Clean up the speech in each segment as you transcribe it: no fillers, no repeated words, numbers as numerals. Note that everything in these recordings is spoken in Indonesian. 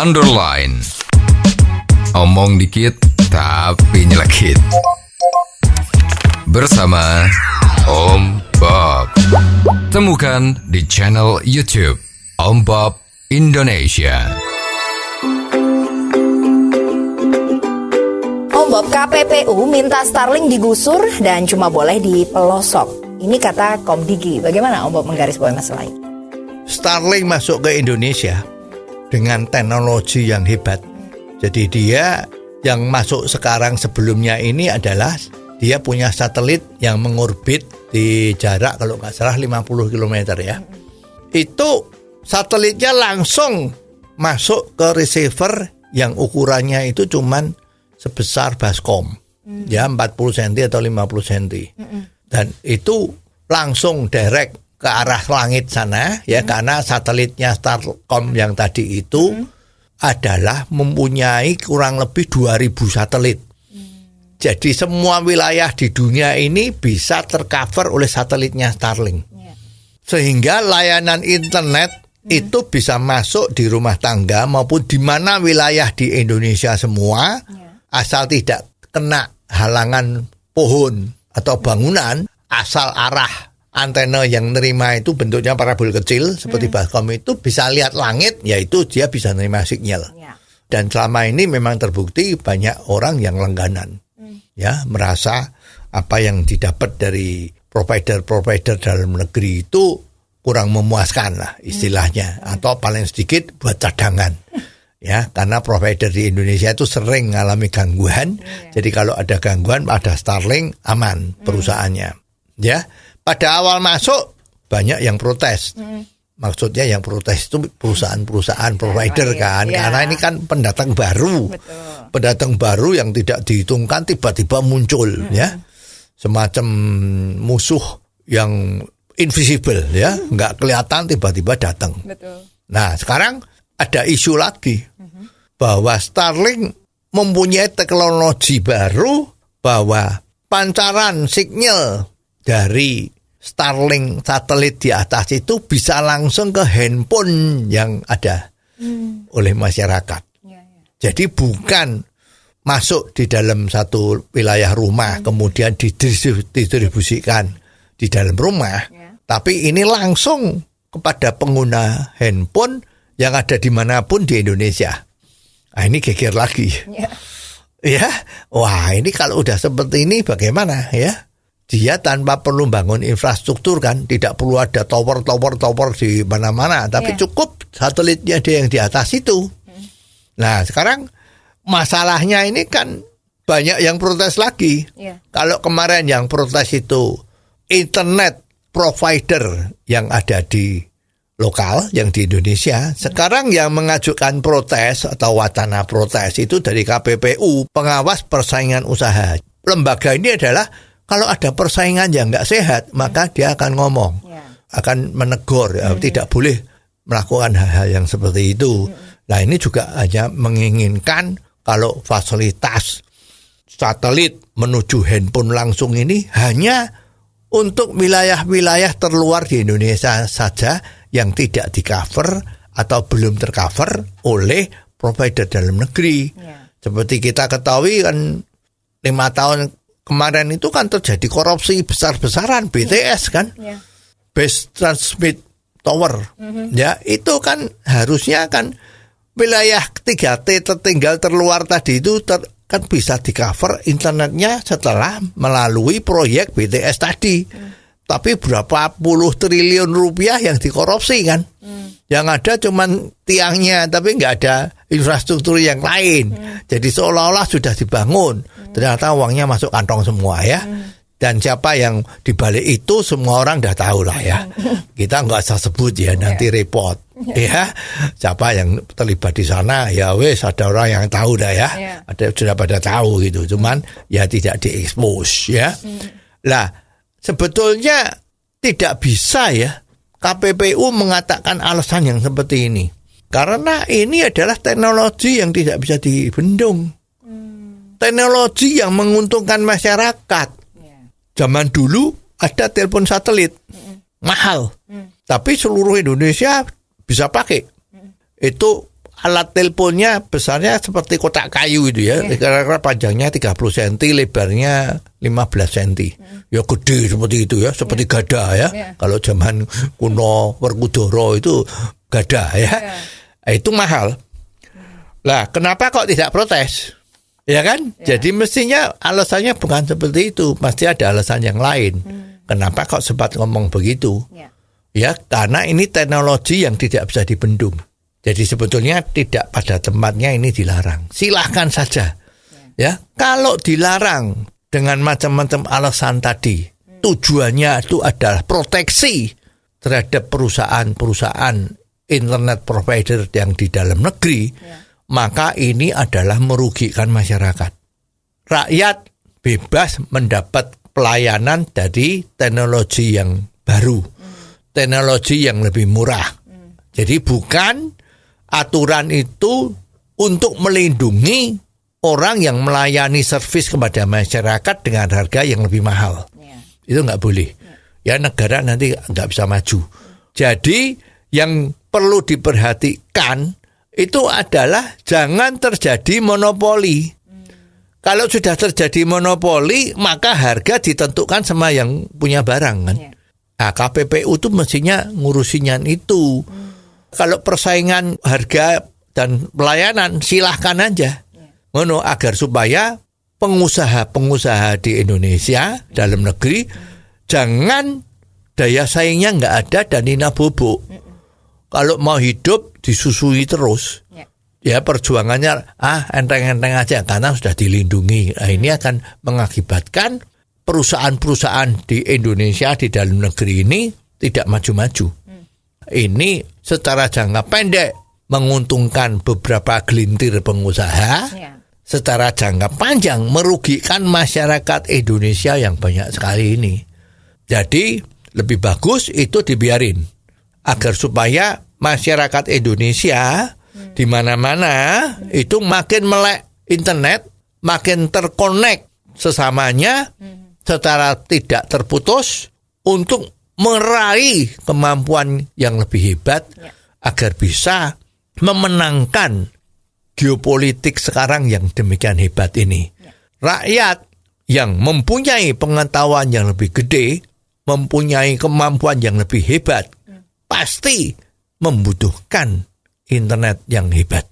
underline. Omong dikit tapi nyelekit. Bersama Om Bob. Temukan di channel YouTube Om Bob Indonesia. Om Bob, KPPU minta Starlink digusur dan cuma boleh di pelosok. Ini kata Komdigi. Bagaimana Om Bob menggarisbawahi masalah ini? Starlink masuk ke Indonesia dengan teknologi yang hebat. Jadi dia yang masuk sekarang sebelumnya ini adalah dia punya satelit yang mengorbit di jarak kalau nggak salah 50 km ya. Itu satelitnya langsung masuk ke receiver yang ukurannya itu cuman sebesar baskom. Ya 40 cm atau 50 cm. Dan itu langsung direct ke arah langit sana ya, karena satelitnya Starcom yang tadi itu adalah mempunyai kurang lebih 2000 satelit. Jadi semua wilayah di dunia ini bisa tercover oleh satelitnya Starlink. Sehingga layanan internet itu bisa masuk di rumah tangga maupun di mana wilayah di Indonesia semua, asal tidak kena halangan pohon atau bangunan, asal arah antena yang nerima itu bentuknya parabol kecil seperti baskom itu bisa lihat langit, yaitu dia bisa nerima sinyal. Dan selama ini memang terbukti banyak orang yang langganan, ya merasa apa yang didapat dari provider dalam negeri itu kurang memuaskan lah istilahnya, atau paling sedikit buat cadangan. Ya, karena provider di Indonesia itu sering mengalami gangguan. Jadi kalau ada gangguan ada Starlink aman perusahaannya. Ya. Pada awal masuk banyak yang protes. Maksudnya yang protes itu perusahaan-perusahaan provider kan. Karena ini kan pendatang baru. Betul. Pendatang baru yang tidak dihitungkan tiba-tiba muncul ya. Semacam musuh yang invisible ya, nggak kelihatan tiba-tiba datang. Betul. Nah, sekarang ada isu lagi bahwa Starlink mempunyai teknologi baru bahwa pancaran sinyal dari Starlink satelit di atas itu bisa langsung ke handphone yang ada oleh masyarakat. Jadi bukan masuk di dalam satu wilayah rumah kemudian didistribusikan di dalam rumah, tapi ini langsung kepada pengguna handphone yang ada dimanapun di Indonesia. Nah, ini geger lagi. Ya, wah ini kalau udah seperti ini bagaimana ya? Dia tanpa perlu bangun infrastruktur kan, tidak perlu ada tower di mana-mana, tapi cukup satelitnya dia yang di atas itu. Nah sekarang masalahnya ini kan banyak yang protes lagi. Kalau kemarin yang protes itu internet provider yang ada di lokal, yang di Indonesia, sekarang yang mengajukan protes atau wacana protes itu dari KPPU, Pengawas Persaingan Usaha. Lembaga ini adalah kalau ada persaingan yang nggak sehat, maka dia akan ngomong, akan menegur, tidak boleh melakukan hal-hal yang seperti itu. Nah ini juga hanya menginginkan kalau fasilitas satelit menuju handphone langsung ini hanya untuk wilayah-wilayah terluar di Indonesia saja yang tidak di-cover atau belum tercover oleh provider dalam negeri. Seperti kita ketahui kan 5 tahun kemarin itu kan terjadi korupsi besar-besaran BTS kan, Base Transmit Tower. Ya itu kan harusnya kan wilayah 3T tertinggal terluar tadi itu kan bisa di-cover internetnya setelah melalui proyek BTS tadi. Tapi berapa puluh triliun rupiah yang dikorupsi kan. Yang ada cuman tiangnya tapi nggak ada infrastruktur yang lain. Jadi seolah-olah sudah dibangun. Ternyata uangnya masuk kantong semua ya. Dan siapa yang dibalik itu semua orang udah tahu lah ya. Kita nggak usah sebut ya, nanti repot. Ya, siapa yang terlibat di sana ya wes ada orang yang tahu dah ya. Ada sudah pada tahu gitu. Cuman ya tidak diekspos ya. Lah sebetulnya tidak bisa ya KPPU mengatakan alasan yang seperti ini. Karena ini adalah teknologi yang tidak bisa dibendung. Teknologi yang menguntungkan masyarakat. Zaman dulu ada telepon satelit. Mahal. Tapi seluruh Indonesia bisa pakai. Itu alat teleponnya besarnya seperti kotak kayu itu ya. Kira-kira panjangnya 30 cm, lebarnya 15 cm. Ya gede seperti itu ya, seperti gada ya. Kalau zaman kuno Werkudara itu gada ya. Itu mahal. Lah, kenapa kok tidak protes? Ya kan? Jadi mestinya alasannya bukan seperti itu, pasti ada alasan yang lain. Kenapa kok sempat ngomong begitu? Ya, karena ini teknologi yang tidak bisa dibendung. Jadi sebetulnya tidak pada tempatnya ini dilarang. Silahkan saja. Ya, kalau dilarang dengan macam-macam alasan tadi, tujuannya itu adalah proteksi terhadap perusahaan-perusahaan internet provider yang di dalam negeri, maka ini adalah merugikan masyarakat. Rakyat bebas mendapat pelayanan dari teknologi yang baru, teknologi yang lebih murah. Jadi bukan aturan itu untuk melindungi orang yang melayani servis kepada masyarakat dengan harga yang lebih mahal. Itu nggak boleh. Ya, negara nanti nggak bisa maju. Jadi yang perlu diperhatikan itu adalah jangan terjadi monopoli. Kalau sudah terjadi monopoli, maka harga ditentukan sama yang punya barang kan. Nah, KPPU itu mestinya ngurusinnya itu. Kalau persaingan harga dan pelayanan silahkan aja. Agar supaya pengusaha-pengusaha di Indonesia dalam negeri jangan daya saingnya nggak ada dan nina bobok. Kalau mau hidup disusui terus. Ya perjuangannya enteng-enteng aja karena sudah dilindungi. Nah, ini akan mengakibatkan perusahaan-perusahaan di Indonesia di dalam negeri ini tidak maju-maju. Ini secara jangka pendek menguntungkan beberapa gelintir pengusaha, secara jangka panjang merugikan masyarakat Indonesia yang banyak sekali ini. Jadi lebih bagus itu dibiarin agar supaya masyarakat Indonesia di mana-mana itu makin melek internet, makin terkonek sesamanya secara tidak terputus untuk meraih kemampuan yang lebih hebat agar bisa memenangkan geopolitik sekarang yang demikian hebat ini. Rakyat yang mempunyai pengetahuan yang lebih gede, mempunyai kemampuan yang lebih hebat, pasti membutuhkan internet yang hebat.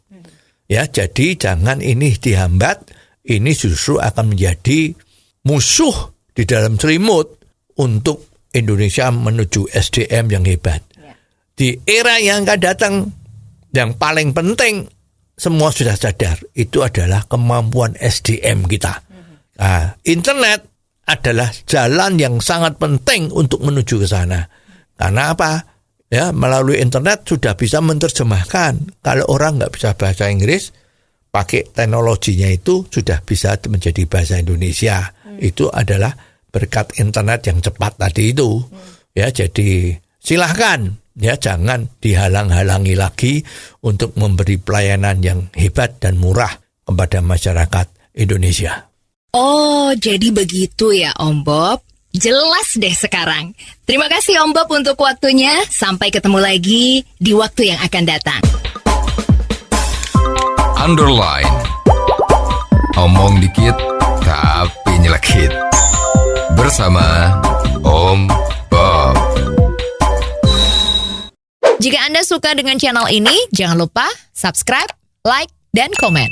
Ya, jadi jangan ini dihambat, ini justru akan menjadi musuh di dalam selimut untuk Indonesia menuju SDM yang hebat. Di era yang akan datang, yang paling penting semua sudah sadar itu adalah kemampuan SDM kita. Nah, internet adalah jalan yang sangat penting untuk menuju ke sana. Karena apa? Ya, melalui internet sudah bisa menerjemahkan. Kalau orang nggak bisa bahasa Inggris, pakai teknologinya itu sudah bisa menjadi bahasa Indonesia. Itu adalah berkat internet yang cepat tadi itu. Ya, jadi silahkan. Ya, jangan dihalang-halangi lagi untuk memberi pelayanan yang hebat dan murah kepada masyarakat Indonesia. Oh, jadi begitu ya Om Bob. Jelas deh sekarang. Terima kasih Om Bob untuk waktunya. Sampai ketemu lagi di waktu yang akan datang. Underline. Omong dikit tapi nyelekit. Bersama Om Bob. Jika Anda suka dengan channel ini, jangan lupa subscribe, like, dan komen.